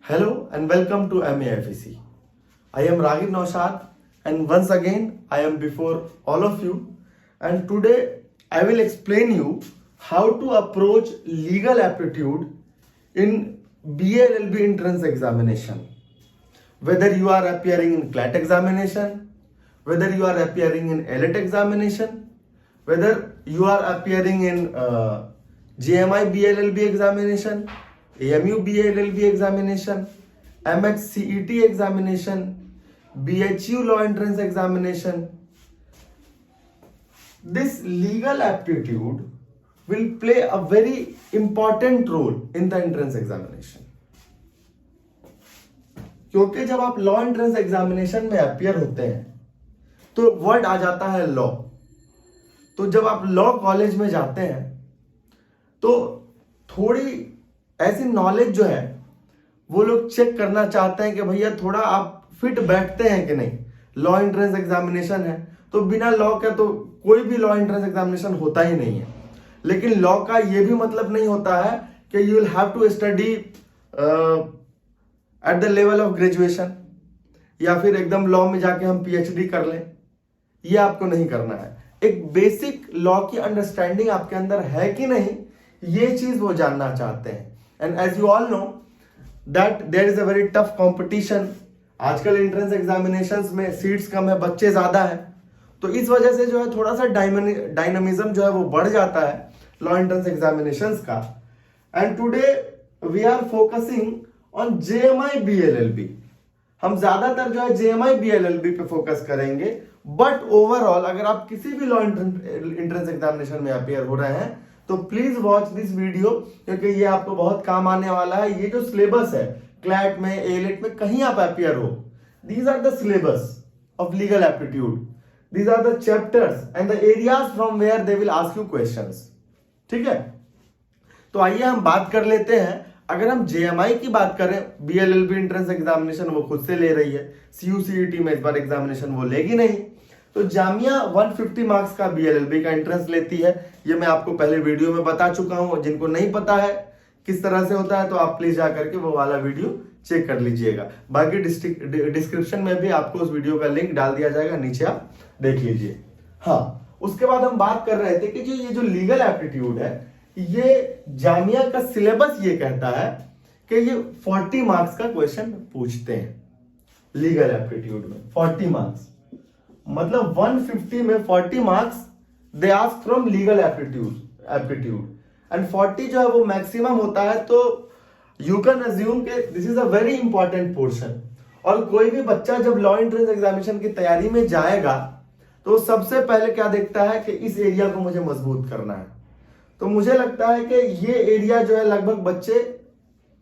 Hello and welcome to MAFEC. I am Raghib Naushad and once again I am before all of you, and today I will explain you how to approach legal aptitude in BA/LLB entrance examination. Whether you are appearing in CLAT examination, whether you are appearing in ELET examination, whether you are appearing in JMI BA/LLB examination, AMU BA/LLB examination, MHCET examination, BHU law entrance examination. This legal aptitude will play a very important role in the entrance examination. क्योंकि जब आप law entrance examination में appear होते हैं तो word आ जाता है law. तो जब आप लॉ कॉलेज में जाते हैं तो थोड़ी ऐसी नॉलेज जो है वो लोग चेक करना चाहते हैं कि भैया थोड़ा आप फिट बैठते हैं कि नहीं। लॉ एंट्रेंस एग्जामिनेशन है तो बिना लॉ के तो कोई भी लॉ एंट्रेंस एग्जामिनेशन होता ही नहीं है। लेकिन लॉ का ये भी मतलब नहीं होता है कि you will have to study at the level of graduation या फिर एकदम लॉ में जाके हम पीएचडी कर लें। ये आपको नहीं करना है। एक बेसिक लॉ की अंडरस्टैंडिंग आपके अंदर है कि नहीं, ये चीज वो जानना चाहते हैं। And as you all know that there is a very tough competition. आजकल एंट्रेंस एग्जामिनेशंस में सीट्स कम है, बच्चे ज्यादा है, तो इस वजह से जो है थोड़ा सा डायनामिज्म जो है वो बढ़ जाता है लॉ एंट्रेंस एग्जामिनेशंस का। And today we are focusing on JMI BA/LLB। हम ज्यादातर जो है JMI BA/LLB पे फोकस करेंगे, बट ओवरऑल अगर आप किसी भी लॉ एंट्रेंस एग्जामिनेशन में अपियर हो रहे हैं तो प्लीज वॉच दिस वीडियो, क्योंकि ये आपको बहुत काम आने वाला है। ये जो सिलेबस है क्लैट में, एलेट में, कहीं आप अपियर हो, these are the syllabus of legal aptitude, these are the chapters and the areas from where they will ask you questions. ठीक है, तो आइए हम बात कर लेते हैं। अगर हम JMI की बात करें, BA/LLB एंट्रेंस एग्जामिनेशन वो खुद से ले रही है, CUCET में इस बार एग्जामिनेशन वो लेगी नहीं। तो जामिया 150 मार्क्स का BA/LLB का एंट्रेंस लेती है। ये मैं आपको पहले वीडियो में बता चुका हूं। जिनको नहीं पता है किस तरह से होता है तो आप प्लीज जाकर के वो वाला वीडियो चेक कर लीजिएगा। बाकी डिस्क्रिप्शन में भी आपको उस वीडियो का लिंक डाल दिया जाएगा, नीचे आप देख लीजिए। हाँ, उसके बाद हम बात कर रहे थे कि ये जो लीगल एप्टीट्यूड है, ये जामिया का सिलेबस ये कहता है कि ये 40 मार्क्स का क्वेश्चन पूछते हैं लीगल एप्टीट्यूड में। 40 मार्क्स मतलब 150 में 40 marks they ask from legal aptitude and 40 जो है वो मैक्सिमम होता है। तो यू कैन अज्यूम कि this is a very important portion. और कोई भी बच्चा जब लॉ एंट्रेंस एग्जामिनेशन की तैयारी में जाएगा तो सबसे पहले क्या देखता है कि इस एरिया को मुझे मजबूत करना है। तो मुझे लगता है कि ये एरिया जो है लगभग बच्चे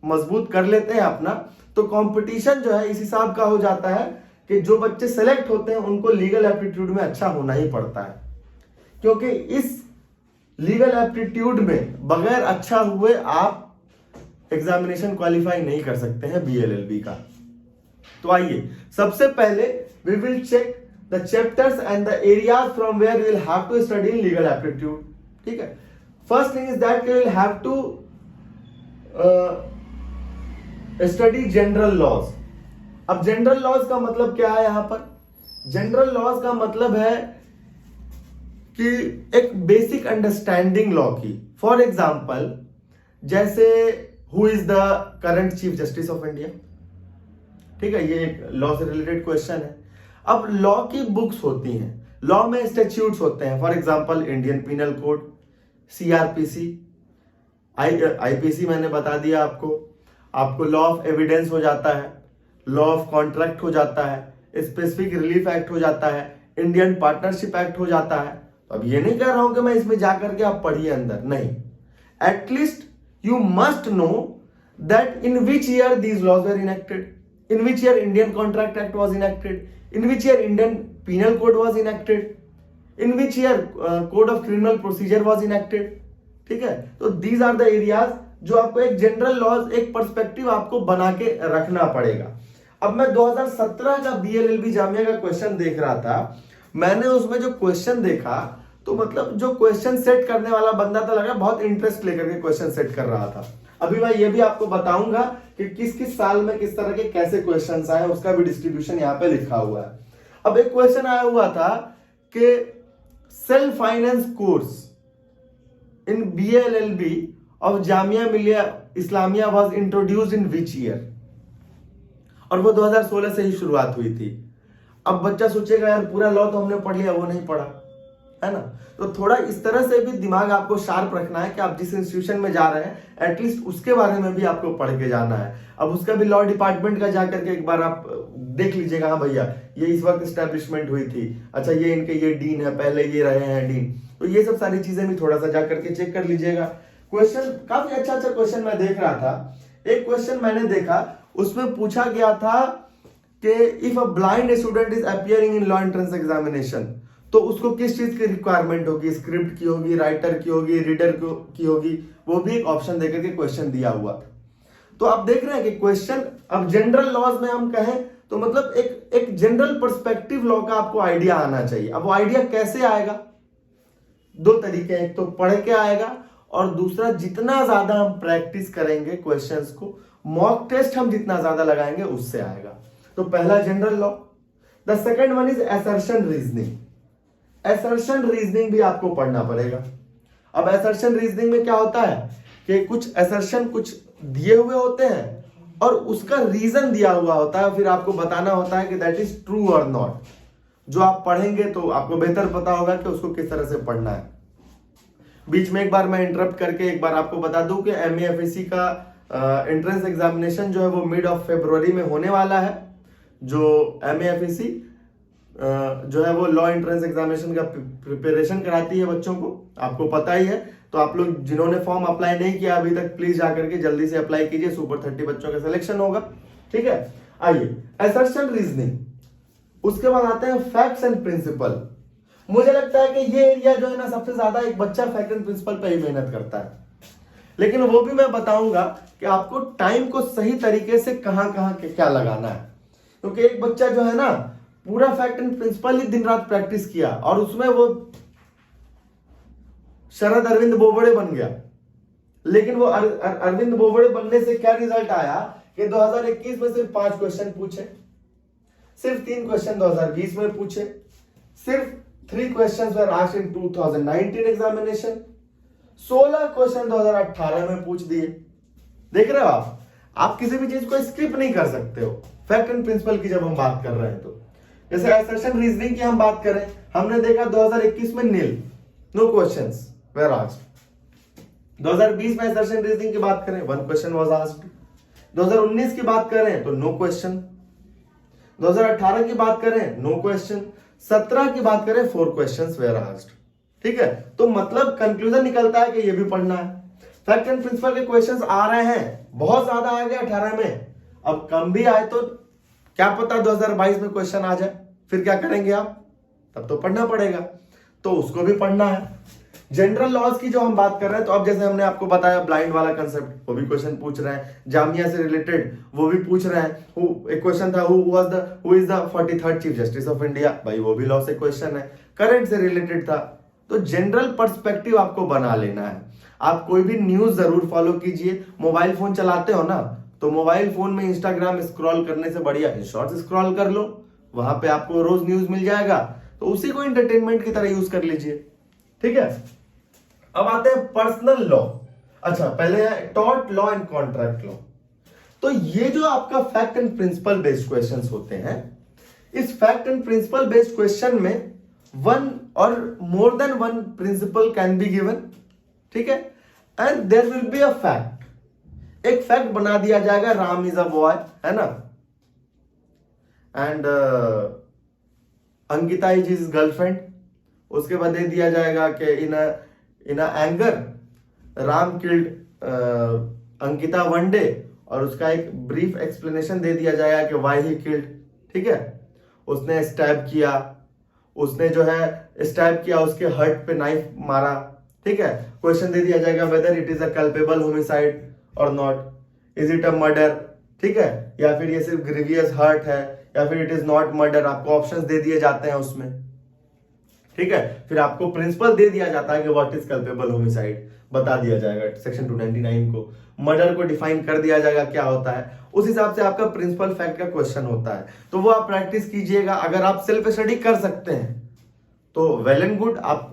मजबूत कर लेते हैं अपना। तो कंपटीशन जो है इस हिसाब का हो जाता है कि जो बच्चे सेलेक्ट होते हैं उनको लीगल एप्टीट्यूड में अच्छा होना ही पड़ता है, क्योंकि इस लीगल एप्टीट्यूड में बगैर अच्छा हुए आप एग्जामिनेशन क्वालिफाई नहीं कर सकते हैं BA/LLB का। तो आइए सबसे पहले we will check the chapters and the areas from where we will have to study in legal aptitude. ठीक है, first thing is that we will have to study general laws. अब जनरल लॉज का मतलब क्या है? यहां पर general laws का मतलब है कि एक बेसिक अंडरस्टैंडिंग लॉ की। फॉर एग्जांपल, जैसे who is the current chief justice of India. ठीक है, ये एक लॉ से रिलेटेड क्वेश्चन है। अब लॉ की बुक्स होती हैं, लॉ में स्टैट्यूट्स होते हैं। For example Indian Penal code, CRPC, IPC मैंने बता दिया आपको लॉ ऑफ एविडेंस हो जाता है, लॉ ऑफ कॉन्ट्रैक्ट हो जाता है, स्पेसिफिक रिलीफ एक्ट हो जाता है, इंडियन पार्टनरशिप एक्ट हो जाता है। तो अब ये नहीं कह रहा हूं कि मैं इसमें जाकर के आप पढ़िए अंदर, नहीं। At least you must know that in which year these laws were enacted, in which year Indian Contract Act was enacted, in which year Indian Penal Code was enacted, in which year Code of Criminal Procedure was enacted. ठीक है, तो these are the areas जो आपको एक general laws, एक perspective आपको बना के रखना पड़ेगा। अब मैं 2017 का BA/LLB जामिया का क्वेश्चन देख रहा था, मैंने उसमें जो क्वेश्चन देखा तो मतलब जो क्वेश्चन सेट करने वाला बंदा था, लगा बहुत इंटरेस्ट लेकर के क्वेश्चन सेट कर रहा था। अभी मैं ये भी आपको बताऊंगा कि किस किस साल में किस तरह के कैसे क्वेश्चंस आए, उसका भी डिस्ट्रीब्यूशन यहाँ पे लिखा हुआ है। अब एक क्वेश्चन आया हुआ था कि self finance course in BLLB of Jamia Millia Islamia was introduced in which year, और वो 2016 से ही शुरुआत हुई थी। अब बच्चा सोचेगा यार पूरा लॉ तो हमने पढ़ लिया, वो नहीं पढ़ा, है ना। तो थोड़ा इस तरह से भी दिमाग आपको शार्प रखना है कि आप जिस इंस्टीट्यूशन में जा रहे हैं एटलीस्ट उसके बारे में भी आपको पढ़ के जाना है। अब उसका भी लॉ डिपार्टमेंट का जाकर के एक बार आप देख लीजिएगा, हाँ भैया ये इस वक्त एस्टेब्लिशमेंट हुई थी, अच्छा ये इनके ये डीन है, पहले ये रहे हैं डीन, तो ये सब सारी चीजें भी थोड़ा सा जाकर के चेक कर लीजिएगा। क्वेश्चन काफी अच्छा क्वेश्चन मैं देख रहा था। एक क्वेश्चन मैंने देखा, उसमें पूछा गया था कि if a blind student is appearing in law entrance examination, तो उसको किस चीज की रिक्वायरमेंट होगी, स्क्रिप्ट की होगी, राइटर की होगी, रीडर की होगी, वो भी एक ऑप्शन देकर के क्वेश्चन दिया हुआ था। तो आप देख रहे हैं कि क्वेश्चन अब जनरल लॉज में हम कहें तो मतलब एक जनरल पर्सपेक्टिव लॉ का आपको आइडिया आना चाहिए। अब वो आइडिया कैसे आएगा, दो तरीके हैं, एक तो पढ़ के आएगा और दूसरा जितना ज्यादा हम प्रैक्टिस करेंगे क्वेश्चंस को, मॉक टेस्ट हम जितना ज्यादा लगाएंगे उससे आएगा। तो पहला general law. The second one is assertion reasoning. Assertion reasoning भी आपको पढ़ना पड़ेगा। अब असर्शन रीजनिंग में क्या होता है कि कुछ असर्शन कुछ दिए हुए होते हैं और उसका रीजन दिया हुआ होता है, फिर आपको बताना होता है कि दैट इज ट्रू और नॉट। जो आप पढ़ेंगे तो आपको बेहतर पता होगा कि उसको किस तरह से पढ़ना है। बीच में एक बार मैं इंटरप्ट करके एक बार आपको बता दूं कि MAFEC का एंट्रेंस एग्जामिनेशन जो है वो मिड ऑफ फरवरी में होने वाला है। जो MAFEC जो है वो लॉ एंट्रेंस एग्जामिनेशन का प्रिपरेशन कराती है बच्चों को, आपको पता ही है। तो आप लोग जिन्होंने फॉर्म अप्लाई नहीं किया अभी तक, प्लीज जाकर के जल्दी से अप्लाई कीजिए, सुपर 30 बच्चों का सिलेक्शन होगा, ठीक है। आइए असर्शन रीजनिंग, उसके बाद आते हैं फैक्ट्स एंड प्रिंसिपल। मुझे लगता है कि ये एरिया जो है ना सबसे ज्यादा एक बच्चा फैक्ट एंड प्रिंसिपल पे ही मेहनत करता है, लेकिन वो भी मैं बताऊंगा कि आपको टाइम को सही तरीके से कहां क्या लगाना है। क्योंकि एक बच्चा जो है ना पूरा फैक्ट एंड प्रिंसिपल ही दिन रात प्रैक्टिस किया और उसमें वो शरद अरविंद बोबड़े बन गया, लेकिन वो अरविंद बोबड़े बनने से क्या रिजल्ट आया कि 2021 में सिर्फ 5 क्वेश्चन पूछे, सिर्फ 3 क्वेश्चन 2020 में पूछे, सिर्फ 3 questions were asked in 2019 examination, 16 question 2018 में पूछ दिए। देख रहे हो आप किसी भी चीज को स्किप नहीं कर सकते हो फैक्ट एंड प्रिंसिपल की जब हम बात कर रहे हैं तो। जैसे असर्शन रीजनिंग की हम बात करें, हमने देखा 2021 में नील, नो क्वेश्चंस वेर आस्क्ड। 2020 में असर्शन रीजनिंग की बात करें 1 क्वेश्चन वाज आस्क्ड। 2019 की बात करें तो नो क्वेश्चन। 2018 की बात करें नो क्वेश्चन। 17 की बात करें 4 क्वेश्चंस वेर आस्क्ड, ठीक है। तो मतलब कंक्लूजन निकलता है कि ये भी पढ़ना है। फैक्ट एंड प्रिंसिपल के क्वेश्चंस आ रहे हैं, बहुत ज्यादा आ गए 18 में, अब कम भी आए तो क्या पता 2022 में क्वेश्चन आ जाए, फिर क्या करेंगे आप, तब तो पढ़ना पड़ेगा, तो उसको भी पढ़ना है। जनरल लॉज की जो हम बात कर रहे हैं, तो अब जैसे हमने आपको बताया ब्लाइंड वाला कंसेप्ट, वो भी क्वेश्चन पूछ रहे हैं, जामिया से रिलेटेड वो भी पूछ रहे हैं। एक क्वेश्चन था who is the 43rd chief justice of India, भाई वो भी लॉ से क्वेश्चन है, करंट से रिलेटेड था। तो जनरल पर्सपेक्टिव आपको बना लेना है। आप कोई भी न्यूज जरूर फॉलो कीजिए। मोबाइल फोन चलाते हो ना, तो मोबाइल फोन में इंस्टाग्राम स्क्रॉल करने से बढ़िया शॉर्ट्स स्क्रॉल कर लो, वहां पे आपको रोज न्यूज मिल जाएगा, तो उसी को एंटरटेनमेंट की तरह यूज कर लीजिए, ठीक है। अब आते हैं पर्सनल लॉ। अच्छा, पहले है tort law and contract law. तो ये जो आपका fact and principle based questions होते हैं, इस fact and principle based question में 1 और more than 1 principle can be given, ठीक है, and there will be a fact. एक फैक्ट बना दिया जाएगा, राम इज अ बॉय, है ना, and Ankita is his girlfriend. उसके बाद दे दिया जाएगा कि in anger Ram killed Ankita one day, और उसका एक ब्रीफ एक्सप्लेनेशन दे दिया जाएगा कि व्हाई ही किल्ड, ठीक है। उसने स्टैब किया, उसने जो है स्टैब किया, उसके हर्ट पे नाइफ मारा, ठीक है। क्वेश्चन दे दिया जाएगा whether it is a culpable homicide और not, is it a murder, ठीक है, या फिर ये सिर्फ ग्रीवियस हर्ट है, या फिर इट इज नॉट मर्डर। आपको ऑप्शंस दे दिए जाते हैं उसमें, ठीक है। फिर आपको प्रिंसिपल दे दिया जाता है कि व्हाट इज कल्पेबल होमिसाइड, बता दिया जाएगा सेक्शन 299 को। मर्डर को डिफाइन कर दिया जाएगा क्या होता है, उस हिसाब से आपका प्रिंसिपल फैक्ट का क्वेश्चन होता है। तो वो आप प्रैक्टिस कीजिएगा। अगर आप सेल्फ स्टडी कर सकते हैं तो वेल एंड गुड। आप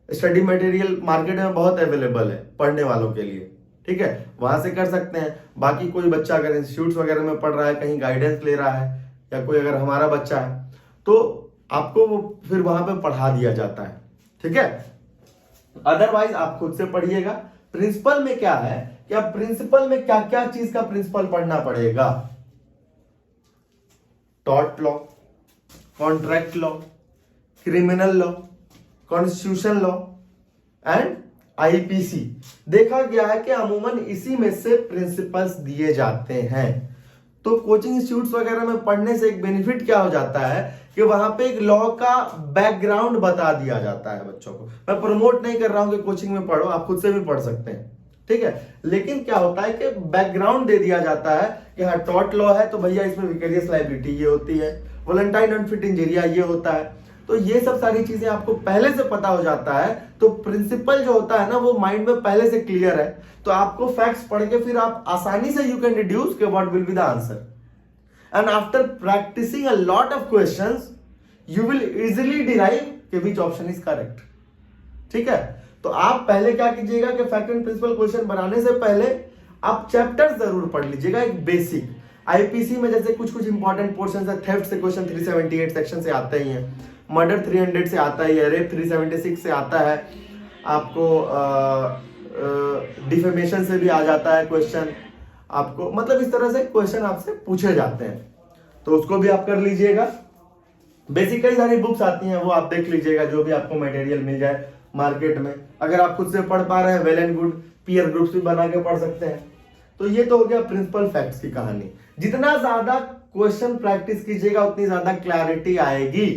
स्टडी मटेरियल मार्केट में बहुत अवेलेबल है पढ़ने वालों के लिए, ठीक है, वहां से कर सकते हैं। बाकी कोई बच्चा अगर इंस्टीट्यूट वगैरह में पढ़ रहा है, कहीं गाइडेंस ले रहा है, या कोई अगर हमारा बच्चा है तो आपको वो फिर वहां पे पढ़ा दिया जाता है, ठीक है। अदरवाइज आप खुद से पढ़िएगा। प्रिंसिपल में क्या है कि आप प्रिंसिपल में क्या क्या चीज का प्रिंसिपल पढ़ना पड़ेगा। Tort law, contract law, criminal law, constitution law and IPC. देखा गया है कि अमूमन इसी में से प्रिंसिपल्स दिए जाते हैं। तो कोचिंग इंस्टीट्यूट्स वगैरह में पढ़ने से एक बेनिफिट क्या हो जाता है कि वहां पे एक लॉ का बैकग्राउंड बता दिया जाता है बच्चों को। मैं प्रमोट नहीं कर रहा हूं कि कोचिंग में पढ़ो, आप खुद से भी पढ़ सकते हैं, ठीक है। लेकिन क्या होता है कि बैकग्राउंड दे दिया जाता है कि हाँ टॉर्ट लॉ है तो भैया इसमें विकेरियस लायबिलिटी ये होती है, वॉलंटाइन अनफिट इंजरिया ये होता है। तो ये सब सारी चीजें आपको पहले से पता हो जाता है, तो प्रिंसिपल जो होता है ना वो माइंड में पहले से क्लियर है। तो आपको फैक्ट्स पढ़ के फिर आप आसानी से यू कैन डिड्यूस के what will be the answer. And after practising a lot of questions you will easily derive कि विच ऑप्शन इज करेक्ट, ठीक है। तो आप पहले क्या कीजिएगा कि फैक्ट एंड प्रिंसिपल क्वेश्चन बनाने से पहले आप चैप्टर जरूर पढ़ लीजिएगा, एक बेसिक। आईपीसी में जैसे कुछ कुछ इंपॉर्टेंट पोर्शन है, थेफ्ट से क्वेश्चन 378 सेक्शन से आते ही हैं, मर्डर 300 से आता है, रेप 376 से आता है, आपको डिफेमेशन से भी आ जाता है क्वेश्चन आपको, मतलब इस तरह से क्वेश्चन आपसे पूछे जाते हैं। तो उसको भी आप कर लीजिएगा। बेसिक कई सारी बुक्स आती हैं, वो आप देख लीजिएगा, जो भी आपको मटेरियल मिल जाए मार्केट में। अगर आप खुद से पढ़ पा रहे हैं well and good, peer groups भी बना के पढ़ सकते हैं। तो ये तो हो गया प्रिंसिपल फैक्ट्स की कहानी। जितना ज्यादा क्वेश्चन प्रैक्टिस कीजिएगा उतनी ज्यादा क्लैरिटी आएगी,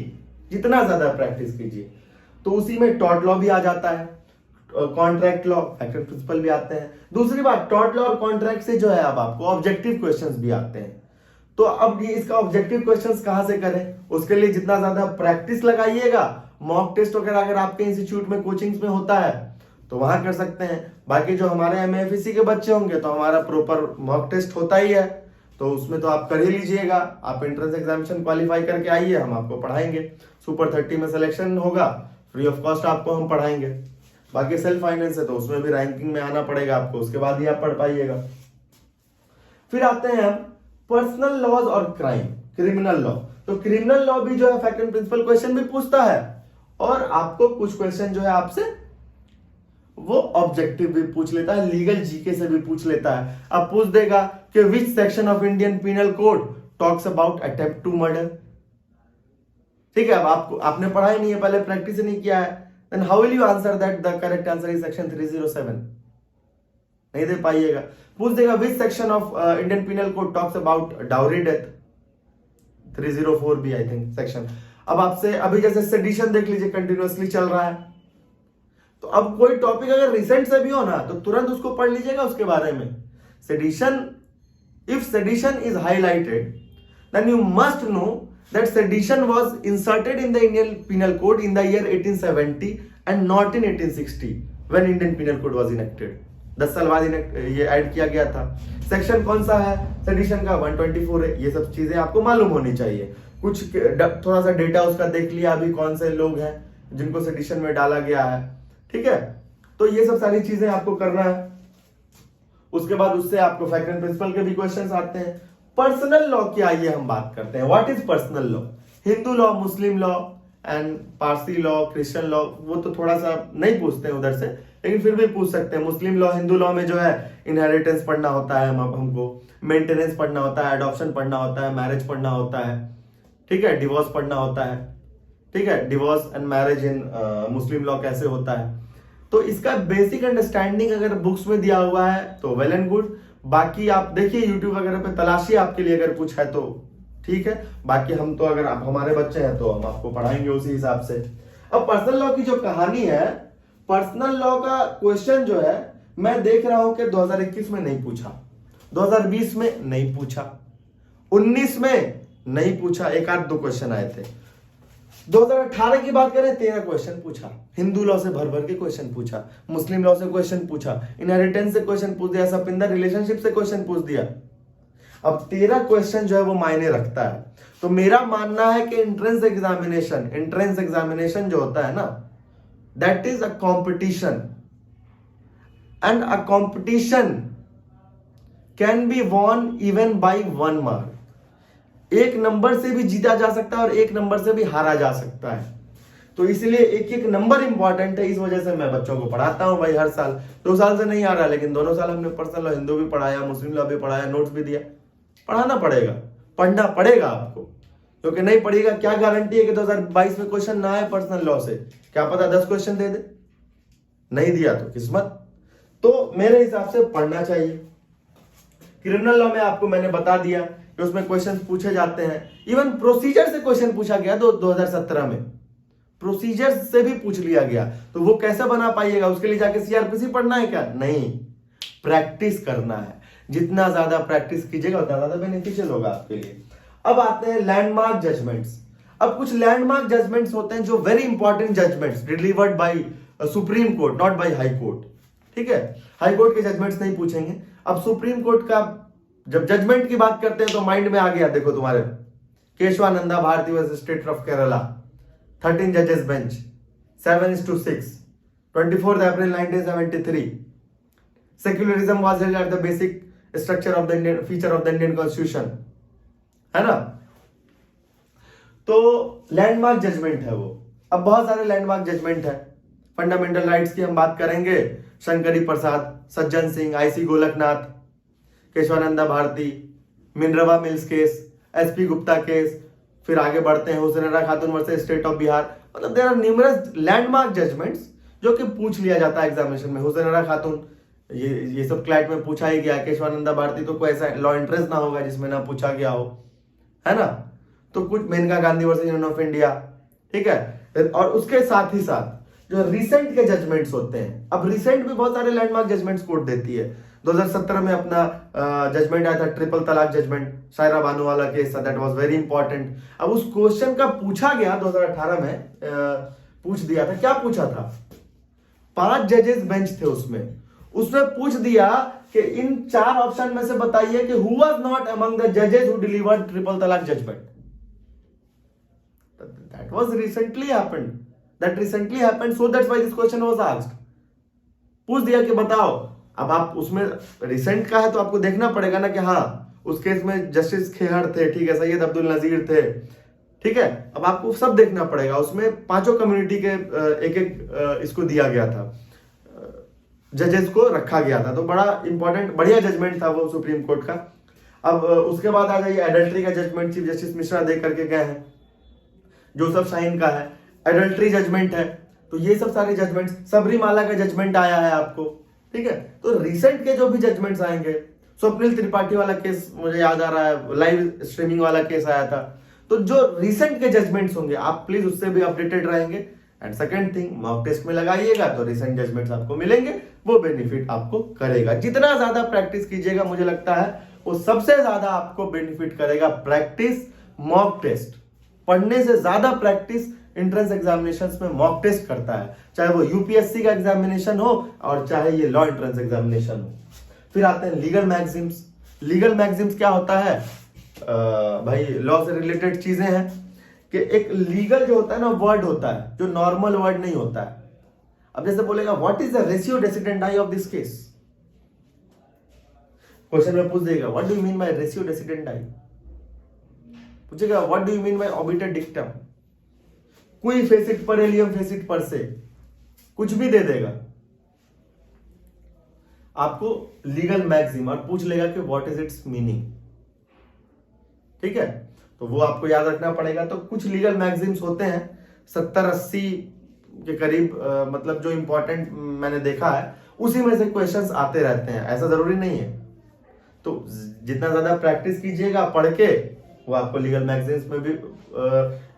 जितना ज्यादा प्रैक्टिस कीजिए। तो उसी में टॉर्ट लॉ भी आ जाता है, contract law, fact and principle भी आते हैं। दूसरी बात, टॉर्ट लॉ और कॉन्ट्रैक्ट से जो है अब आपको ऑब्जेक्टिव क्वेश्चंस भी आते हैं। तो अब ये इसका ऑब्जेक्टिव क्वेश्चंस कहां से करें, उसके लिए जितना ज्यादा प्रैक्टिस लगाइएगा, मॉक टेस्ट वगैरह अगर आपके इंस्टीट्यूट में कोचिंग्स में होता है तो वहां कर सकते हैं। बाकी जो हमारे MAFEC के बच्चे होंगे तो हमारा प्रॉपर मॉक टेस्ट होता ही है, तो उसमें तो आप कर ही लीजिएगा। आप एंट्रेंस एग्जामिनेशन क्वालिफाई करके आइए, हम आपको पढ़ाएंगे। सुपर 30 में सिलेक्शन होगा, फ्री ऑफ कॉस्ट आपको हम पढ़ाएंगे। बाकी सेल्फ फाइनेंस है तो उसमें भी रैंकिंग में आना पड़ेगा आपको, उसके बाद ही आप पढ़ पाइएगा। फिर आते हैं हम पर्सनल लॉज और क्राइम, क्रिमिनल लॉ। तो क्रिमिनल लॉ भी जो है फैक्ट एंड प्रिंसिपल क्वेश्चन भी पूछता है, और आपको कुछ क्वेश्चन जो है आपसे वो ऑब्जेक्टिव भी पूछ लेता है, लीगल जीके से भी पूछ लेता है। अब पूछ देगा कि which section of Indian Penal Code talks about attempt to murder, ठीक है। अब आपने पढ़ा ही नहीं है, पहले प्रैक्टिस नहीं किया है, then how will you answer that the correct answer is section 307, नहीं दे पाइएगा। पूछ देगा which section of Indian Penal Code talks about dowry death, 304 भी आई थिंक सेक्शन। अब आपसे अभी जैसे सेडिशन देख लीजिए, कंटिन्यूअसली चल रहा है, तो अब कोई टॉपिक अगर रिसेंट से भी हो ना तो तुरंत उसको पढ़ लीजिएगा उसके बारे में। Sedition, if sedition is highlighted then you must know that sedition was inserted in the Indian Penal Code in the year 1870 and not in 1860 when Indian Penal Code was enacted. 10 साल बाद ये ऐड किया गया था। Section कौन सा है sedition का, 124 है। ये सब चीजें आपको मालूम होनी चाहिए। कुछ थोड़ा सा डेटा उसका देख लिया, अभी कौन से लोग हैं जिनको सेडिशन में डाला गया है, ठीक है। तो ये सब सारी चीजें आपको करना है। उसके बाद उससे आपको फैक्ट एंड प्रिंसिपल के भी क्वेश्चंस आते हैं। पर्सनल लॉ की आइए हम बात करते हैं। What is personal law? Hindu law, Muslim law and Parsi law, Christian law, वो तो थोड़ा सा नहीं पूछते हैं उधर से, लेकिन फिर भी पूछ सकते हैं। मुस्लिम लॉ, हिंदू लॉ में जो है इनहेरिटेंस पढ़ना होता है हमको, मेंटेनेंस पढ़ना होता है, एडॉप्शन पढ़ना होता है, मैरिज पढ़ना होता है, ठीक है, डिवोर्स पढ़ना होता है, ठीक है, divorce and marriage in Muslim law कैसे होता है। तो इसका बेसिक अंडरस्टैंडिंग अगर बुक्स में दिया हुआ है तो वेल एंड गुड। बाकी आप देखिए यूट्यूब वगैरह पे तलाशिए, आपके लिए अगर कुछ है तो ठीक है। बाकी हम तो अगर आप हमारे बच्चे हैं तो हम आपको पढ़ाएंगे उसी हिसाब से। अब पर्सनल लॉ की जो कहानी है, पर्सनल लॉ का क्वेश्चन जो है मैं देख रहा हूं कि 2021 में नहीं पूछा, 2020 में नहीं पूछा, 19 में नहीं पूछा, एक आध दो क्वेश्चन आए थे। 2018 की बात करें 13 क्वेश्चन पूछा, हिंदू लॉ से भर भर के क्वेश्चन पूछा, मुस्लिम लॉ से क्वेश्चन पूछा, इनहेरिटेंस से क्वेश्चन पूछ दिया, सपिंदर रिलेशनशिप से क्वेश्चन पूछ दिया। अब 13 क्वेश्चन जो है वो मायने रखता है। तो मेरा मानना है कि एंट्रेंस एग्जामिनेशन जो होता है ना, that is a competition, and a competition can be won even by 1 mark. एक नंबर से भी जीता जा सकता है और एक नंबर से भी हारा जा सकता है। तो इसलिए एक एक नंबर इंपॉर्टेंट है। इस वजह से मैं बच्चों को पढ़ाता हूं भाई हर साल। 2 साल से नहीं आ रहा, लेकिन दोनों साल हमने पर्सनल लॉ हिंदू भी पढ़ाया, मुस्लिम लॉ भी पढ़ाया, नोट्स भी दिया। पढ़ाना पड़ेगा, पढ़ना पड़ेगा आपको, क्योंकि नहीं पढ़िएगा क्या गारंटी है कि 2022 में क्वेश्चन ना आए पर्सनल लॉ से। क्या पता 10 क्वेश्चन दे दे, नहीं दिया तो किस्मत। तो मेरे हिसाब से पढ़ना चाहिए। क्रिमिनल लॉ में आपको मैंने बता दिया कि उसमें क्वेश्चन पूछे जाते हैं। इवन प्रोसीजर से क्वेश्चन पूछा गया 2017 में, प्रोसीजर से भी पूछ लिया गया। तो वो कैसे बना पाइएगा? उसके लिए जाके सीआरपीसी पढ़ना है क्या? नहीं, प्रैक्टिस करना है। जितना ज्यादा प्रैक्टिस कीजिएगा उतना ज्यादा बेनिफिशियल होगा आपके लिए। अब आते हैं लैंडमार्क जजमेंट्स। अब कुछ लैंडमार्क जजमेंट्स होते हैं जो very important judgments delivered by Supreme Court, not by High Court. ठीक है, हाई कोर्ट के जजमेंट्स नहीं पूछेंगे। अब सुप्रीम कोर्ट का जब जजमेंट की बात करते हैं तो माइंड में आ गया, देखो तुम्हारे Kesavananda Bharati versus state of Kerala, 13 जजेस बेंच, 7:6, 24 अप्रैल 1973। Secularism was held at the basic structure of the Indian feature of the Indian constitution, है ना। तो लैंडमार्क जजमेंट है वो। अब बहुत सारे लैंडमार्क जजमेंट है। फंडामेंटल राइट्स की हम बात करेंगे, Shankari Prasad, Sajjan Singh, IC Golaknath, Kesavananda Bharati, Minerva Mills case, SP Gupta case, फिर आगे बढ़ते हैं हुसैन खातून वर्सेस स्टेट ऑफ बिहार। मतलब there are numerous landmark judgments जो कि पूछ लिया जाता है एग्जामिनेशन में। हुसैन खातून ये सब क्लैट में पूछा ही गया। केशवानंदा भारती तो कोई ऐसा लॉ इंटरेस्ट ना होगा जिसमें ना पूछा गया हो, है ना। तो कुछ Maneka Gandhi versus Union of India, ठीक है। और उसके साथ ही साथ जो रिसेंट के जजमेंट्स होते हैं, अब रिसेंट भी बहुत सारे लैंडमार्क जजमेंट्स कोर्ट देती है। 2017 में अपना जजमेंट आया था ट्रिपल तलाक जजमेंट, शायरा बानोवाला case, that was very important. अब उस क्वेश्चन का पूछा गया 2018 में, पूछ दिया था। क्या पूछा था? 5 जजेस बेंच थे उसमें पूछ दिया कि इन 4 ऑप्शन में से बताइए कि who was not among the जजेस who delivered triple talaq judgment. That was recently happened, so that's why this question was asked। पूछ दिया कि बताओ। अब आप उसमें रिसेंट का है तो आपको देखना पड़ेगा ना कि हाँ उस केस में जस्टिस खेहर थे, ठीक है, सैयद अब्दुल नजीर थे, ठीक है। अब आपको सब देखना पड़ेगा। उसमें 5 कम्युनिटी के एक इसको दिया गया था, जजेस को रखा गया था। तो बड़ा इंपॉर्टेंट बढ़िया जजमेंट था वो सुप्रीम कोर्ट का। अब उसके बाद आ जाइए एडल्ट्री का जजमेंट, चीफ जस्टिस मिश्रा दे करके गए हैं, जोसेफ शाइन का है, एडल्ट्री जजमेंट है। तो ये सब सारे जजमेंट, सबरीमाला का जजमेंट आया है आपको, ठीक है। तो रिसेंट के जो भी जजमेंट्स आएंगे, स्वप्निल त्रिपाठी वाला केस मुझे याद आ रहा है, लाइव स्ट्रीमिंग वाला केस आया था। तो जो रिसेंट के जजमेंट्स होंगे आप प्लीज उससे भी अपडेटेड रहेंगे। And second thing, mock test में लगाइएगा तो रिसेंट जजमेंट्स आपको मिलेंगे, वो बेनिफिट आपको करेगा। जितना ज्यादा प्रैक्टिस कीजिएगा, मुझे लगता है वो सबसे ज्यादा आपको बेनिफिट करेगा। प्रैक्टिस, मॉक टेस्ट, पढ़ने से ज्यादा प्रैक्टिस एंट्रेंस एग्जामिनेशंस में मॉक टेस्ट करता है, चाहे वो यूपीएससी का एग्जामिनेशन हो और चाहे ये लॉ एंट्रेंस एग्जामिनेशन हो। फिर आते हैं लीगल मैगजीम्स। लीगल मैगजीम्स क्या होता है? भाई लॉ से रिलेटेड चीजें हैं कि एक लीगल जो होता है ना वर्ड होता है जो नॉर्मल वर्ड नहीं होता है। अब जैसे बोलेगा what is the ratio decidendi of this case, question में पूछ देगा what do you mean by ratio decidendi, पूछेगा what do you mean by obiter dictum, कोई facit per alium facit per se, कुछ भी दे देगा आपको लीगल मैगजीम और पूछ लेगा कि व्हाट इज इट्स मीनिंग, ठीक है। तो वो आपको याद रखना पड़ेगा। तो कुछ लीगल मैगजीम्स होते हैं 70-80 के करीब, मतलब जो इंपॉर्टेंट मैंने देखा है उसी में से क्वेश्चंस आते रहते हैं, ऐसा जरूरी नहीं है। तो जितना ज्यादा प्रैक्टिस कीजिएगा पढ़ के, वो आपको लीगल मैगजीन्स में भी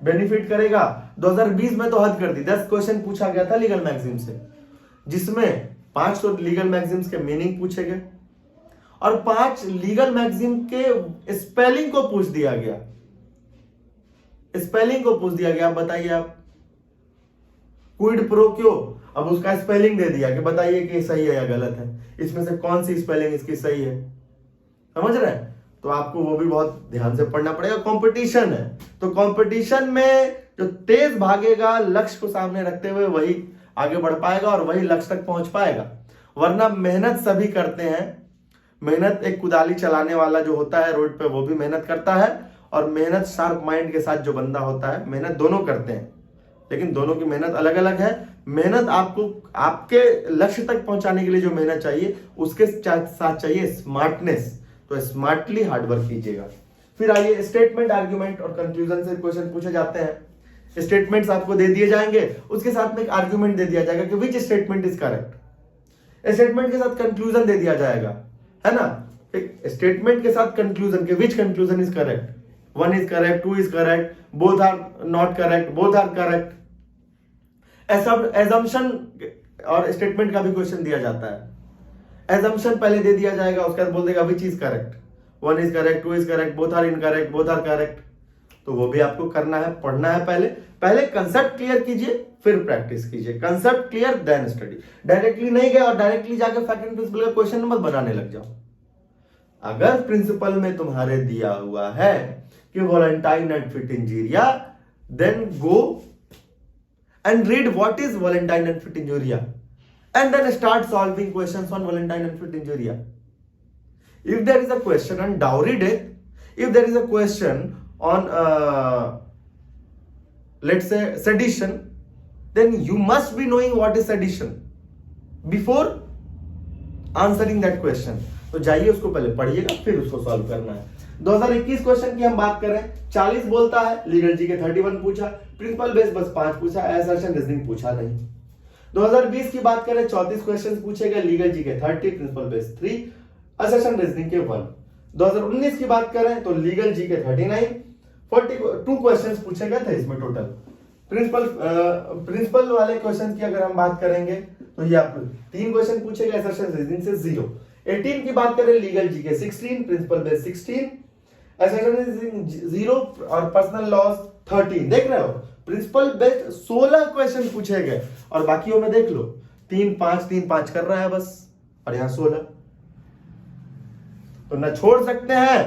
बेनिफिट करेगा। 2020 में तो हद कर दी, 10 क्वेश्चन पूछा गया था लीगल मैगजीन से, जिसमें 5 तो लीगल मैगजीन्स के मीनिंग पूछे गए और 5 लीगल मैगजीन के स्पेलिंग को पूछ दिया गया। स्पेलिंग को पूछ दिया गया, आप बताइए आप, क्विड प्रो क्यो, अब उसका स्पेलिंग दे दिया कि बताइए कि सही है या गलत है, इसमें से कौन सी स्पेलिंग इसकी सही है, समझ रहे हैं? तो आपको वो भी बहुत ध्यान से पढ़ना पड़ेगा। कंपटीशन है, तो कंपटीशन में जो तेज भागेगा लक्ष्य को सामने रखते हुए वही आगे बढ़ पाएगा और वही लक्ष्य तक पहुंच पाएगा। वरना मेहनत सभी करते हैं, मेहनत एक कुदाली चलाने वाला जो होता है रोड पे वो भी मेहनत करता है, और मेहनत शार्प माइंड के साथ जो बंदा होता है, मेहनत दोनों करते हैं, लेकिन दोनों की मेहनत अलग अलग है। मेहनत आपको आपके लक्ष्य तक पहुंचाने के लिए जो मेहनत चाहिए उसके साथ चाहिए स्मार्टनेस, तो स्मार्टली हार्डवर्क कीजिएगा। फिर आइए स्टेटमेंट, आर्ग्यूमेंट और कंक्लूजन से क्वेश्चन पूछे जाते हैं। स्टेटमेंट्स आपको दे दिए जाएंगे, उसके साथ में एक आर्ग्यूमेंट दे दिया जाएगा कि which statement is correct. Statement के साथ कंक्लूजन दे दिया जाएगा, है ना? स्टेटमेंट के साथ कंक्लूजन के which conclusion is correct, 1 is correct, 2 is correct, both are not correct, both are correct. Assumption और स्टेटमेंट का भी क्वेश्चन दिया जाता है। एजम्पशन पहले दे दिया जाएगा, उसके बाद बोल देगा which is correct, 1 is correct, 2 is correct, both are incorrect, both are correct. तो वो भी आपको करना है, पढ़ना है। पहले कंसेप्ट क्लियर कीजिए, फिर प्रैक्टिस कीजिए। Concept clear then study. Directly नहीं गए और डायरेक्टली जाकर फैक्ट एंड प्रिंसिपल का क्वेश्चन मत बनाने लग जाओ। अगर प्रिंसिपल में तुम्हारे दिया हुआ है कि volenti non fit injuria, then go and read what is Valentine and Fitinjuria and then start solving questions on Valentine and Fitinjuria. If there is a question on dowry death, if there is a question on let's say sedition, then you must be knowing what is sedition before answering that question. तो जाइए उसको पहले पढ़िएगा, फिर उसको solve करना है। 2021 question की हम बात करें, 40 बोलता है, लीगल जी के 31 पूछा, प्रिंसिपल बेस बस 5 पूछा, असर्शन रीजनिंग पूछा नहीं। 2020 की बात करें, 34 क्वेश्चन पूछे गए, लीगल जी के 30, प्रिंसिपल बेस 3, असर्शन रीजनिंग के 1। 2019 की बात करें तो लीगल जी के 39, 42 क्वेश्चन पूछे गए थे इसमें टोटल। प्रिंसिपल वाले क्वेश्चन की अगर हम बात करेंगे तो ये आपको 3 क्वेश्चन पूछे गए, असर्शन रीजनिंग से 0। 18 की बात करें, लीगल जी के 16, प्रिंसिपल बेस 16, असर्शन 0 और पर्सनल लॉस 13। देख रहे हो, प्रिंसिपल बेस्ड 16 क्वेश्चन पूछे गए और बाकियों में देख लो 3-5 कर रहा है बस, और यहां 16। तो ना छोड़ सकते हैं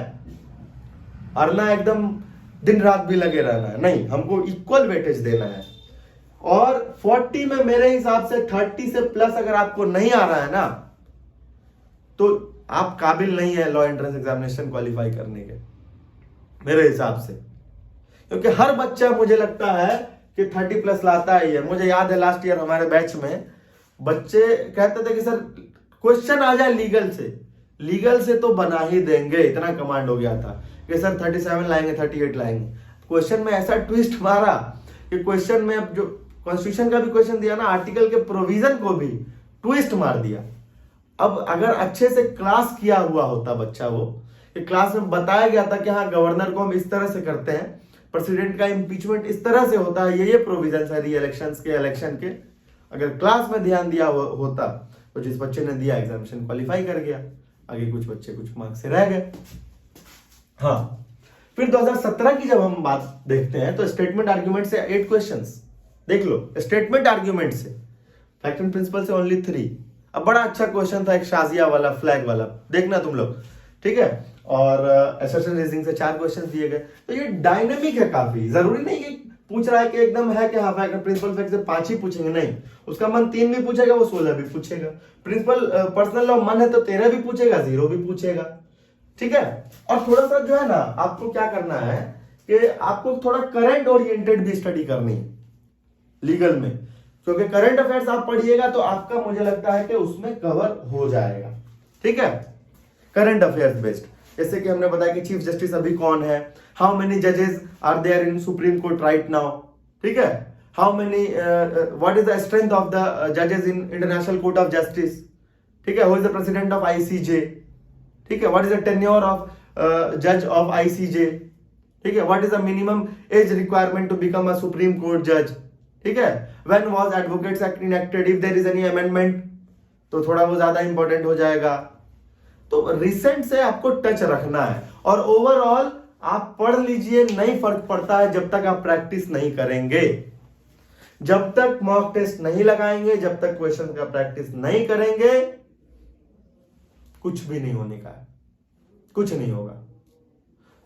और ना एकदम दिन रात भी लगे रहना है, नहीं, हमको इक्वल वेटेज देना है। और 40 में मेरे हिसाब से 30 से प्लस अगर आपको नहीं आ रहा है ना, तो आप काबिल नहीं है लॉ एंट्रेंस एग्जामिनेशन क्वालिफाई करने के, मेरे हिसाब से। क्योंकि हर बच्चा मुझे लगता है कि 30 प्लस लाता ही है। मुझे याद है लास्ट ईयर हमारे बैच में बच्चे कहते थे कि सर क्वेश्चन आ जाए लीगल से तो बना ही देंगे, इतना कमांड हो गया था कि सर 37 लाएंगे, 38 लाएंगे। क्वेश्चन में ऐसा ट्विस्ट मारा कि क्वेश्चन में अब जो कॉन्स्टिट्यूशन का भी क्वेश्चन दिया ना, आर्टिकल के प्रोविजन को भी ट्विस्ट मार दिया। अब अगर अच्छे से क्लास किया हुआ होता बच्चा, वो कि क्लास में बताया गया था कि हाँ गवर्नर को हम इस तरह से करते हैं, प्रेसिडेंट का इम्पीचमेंट इस तरह से होता है, ये प्रोविजन है री इलेक्शंस के, इलेक्शन के, अगर क्लास में ध्यान दिया होता तो जिस बच्चे ने दिया एग्जामिनेशन क्वालिफाई कर गया। आगे कुछ बच्चे कुछ मार्क्स से रह गए। हाँ, फिर 2017 की जब हम बात देखते हैं तो स्टेटमेंट आर्ग्यूमेंट से 8 क्वेश्चंस देख लो, स्टेटमेंट आर्ग्यूमेंट से, फैक्ट एंड प्रिंसिपल से ओनली 3। अब बड़ा अच्छा क्वेश्चन था एक शाजिया वाला, फ्लैग वाला, देखना तुम लोग, ठीक है। और असर्शन रीजनिंग से 4 क्वेश्चन दिए गए। तो ये डायनेमिक है काफी, जरूरी नहीं कि पूछ रहा है कि एकदम है कि हाँ फैक्ट एंड प्रिंसिपल फैक्ट से 5 ही पूछेंगे, नहीं, उसका मन 3 भी पूछेगा, वो 16 भी पूछेगा। प्रिंसिपल पर्सनल लॉ मन है तो 13 भी पूछेगा, 0 भी पूछेगा, ठीक है। और थोड़ा सा जो है ना, आपको क्या करना है कि आपको थोड़ा करंट ओरिएंटेड भी स्टडी करनी है लीगल में, क्योंकि करंट अफेयर्स आप पढ़िएगा तो आपका मुझे लगता है कि उसमें कवर हो जाएगा, ठीक है। करंट अफेयर्स बेस्ड, जैसे कि हमने बताया कि चीफ जस्टिस अभी कौन है, हाउ मेनी जजेस are there in supreme court right now, ठीक है। How many what is the strength of the जजेस in international court of justice, ठीक है। Who is the president of ICJ, ठीक है। What is the tenure of जज of ICJ, ठीक है। What is the minimum age requirement to become a supreme court जज, ठीक है। When was advocates act enacted, if there is any amendment, तो थोड़ा वो ज्यादा इंपॉर्टेंट हो जाएगा। तो रिसेंट से आपको टच रखना है और ओवरऑल आप पढ़ लीजिए, नहीं फर्क पड़ता है जब तक आप प्रैक्टिस नहीं करेंगे। जब तक मॉक टेस्ट नहीं लगाएंगे, जब तक क्वेश्चन का प्रैक्टिस नहीं करेंगे, कुछ भी नहीं होने का है, कुछ नहीं होगा।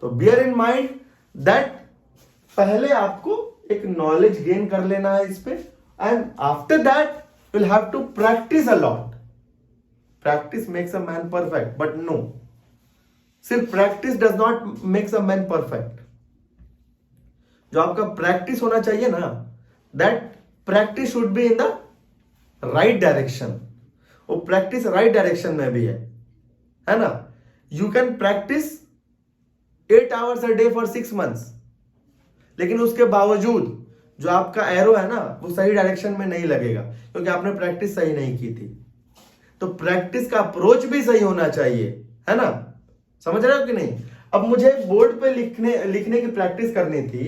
तो बियर इन माइंड दैट पहले आपको एक नॉलेज गेन कर लेना है इस पे, and after that will have to practice a lot. Practice makes a man perfect, but no, सिर्फ practice does not makes a man perfect. जो आपका प्रैक्टिस होना चाहिए ना, that practice should be in the right direction. वो practice right direction में भी है ना। You can practice 8 hours a day for 6 months, लेकिन उसके बावजूद जो आपका एरो है ना, वो सही डायरेक्शन में नहीं लगेगा, क्योंकि आपने प्रैक्टिस सही नहीं की थी। तो प्रैक्टिस का अप्रोच भी सही होना चाहिए, है ना। समझ रहे हो कि नहीं। अब मुझे बोर्ड पे लिखने की प्रैक्टिस करनी थी,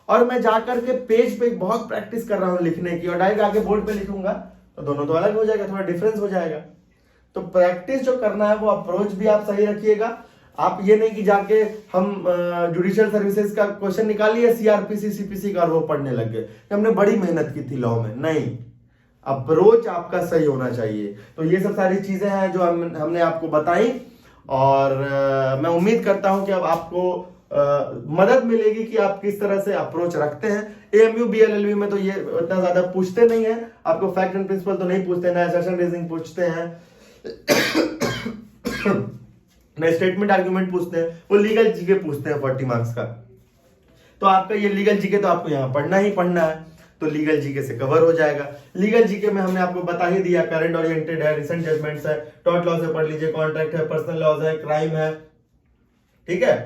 और मैं जाकर के पेज पे बहुत प्रैक्टिस कर रहा हूं लिखने की, और डायरेक्ट आके बोर्ड पे लिखूंगा तो दोनों तो अलग हो जाएगा, थोड़ा डिफरेंस हो जाएगा। तो प्रैक्टिस जो करना है वो अप्रोच भी आप सही रखिएगा। आप ये नहीं कि जाके हम जुडिशियल सर्विसेज का क्वेश्चन निकालिए, सीआरपीसी सीपीसी का, और वो पढ़ने लग गए, हमने बड़ी मेहनत की थी लॉ में। नहीं, अप्रोच आपका सही होना चाहिए। तो ये सब सारी चीजें हैं जो हमने आपको बताई, और मैं उम्मीद करता हूं कि अब आपको मदद मिलेगी कि आप किस तरह से अप्रोच रखते हैं। एएमयू बीएलएलबी में तो ये इतना ज्यादा पूछते नहीं है, आपको फैक्ट एंड प्रिंसिपल तो नहीं पूछते ना, सेशन रेजिंग पूछते हैं ना स्टेटमेंट आर्गुमेंट पूछते हैं, वो लीगल जीके पूछते हैं 40 मार्क्स का। तो आपका ये लीगल जीके तो आपको यहाँ पढ़ना ही पढ़ना है, तो लीगल जीके से कवर हो जाएगा। लीगल जीके में हमने आपको बता ही दिया, करंट ओरिएंटेड है, रिसेंट जजमेंट्स है, टॉर्ट लॉ से पढ़ लीजिए, कॉन्ट्रैक्ट है, पर्सनल लॉज है, क्राइम है, ठीक है,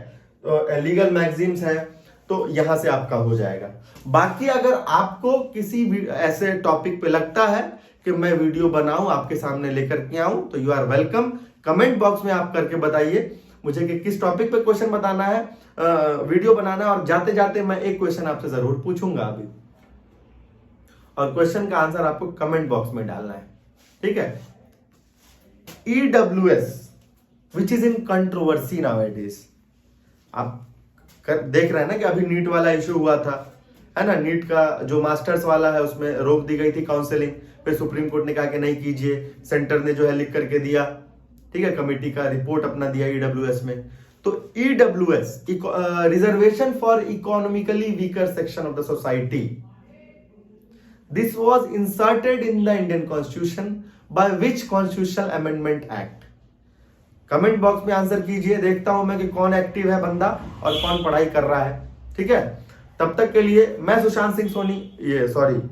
तो लीगल मैगजीन्स है, तो यहां से आपका हो जाएगा। बाकी अगर आपको किसी भी ऐसे टॉपिक पे लगता है कि मैं वीडियो बनाऊं, आपके सामने लेकर के आऊं, तो you are welcome. Comment box में आप करके बताइए मुझे कि किस टॉपिक पे क्वेश्चन बताना है, वीडियो बनाना है, और जाते जाते मैं एक क्वेश्चन आपसे जरूर पूछूंगा अभी, और क्वेश्चन का आंसर आपको कमेंट बॉक्स में डालना है, ठीक है। EWS which is in controversy nowadays. आप देख रहे हैं ना कि अभी नीट वाला इशू हुआ था, है ना। नीट का जो मास्टर्स वाला है उसमें रोक दी गई थी काउंसलिंग पे, सुप्रीम कोर्ट ने कहा कि नहीं कीजिए, सेंटर ने जो है लिख करके दिया, ठीक है, कमेटी का रिपोर्ट अपना दिया EWS में। तो EWS reservation for economically weaker section of the society, this was inserted in the Indian constitution by which constitutional amendment act. Comment box में आंसर कीजिए, देखता हूं मैं कि कौन एक्टिव है बंदा और कौन पढ़ाई कर रहा है, ठीक है। तब तक के लिए मैं सुशांत सिंह सोनी,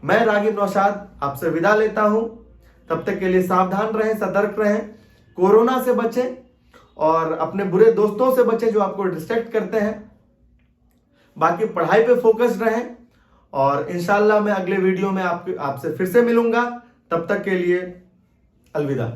मैं रागिब नौशाद आपसे विदा लेता हूं। तब तक के लिए सावधान रहें, सतर्क रहें, कोरोना से बचें, और अपने बुरे दोस्तों से बचें जो आपको डिस्ट्रैक्ट करते हैं। बाकी पढ़ाई पे फोकस्ड रहें, और इंशाल्लाह मैं अगले वीडियो में आपसे फिर से मिलूंगा। तब तक के लिए अलविदा।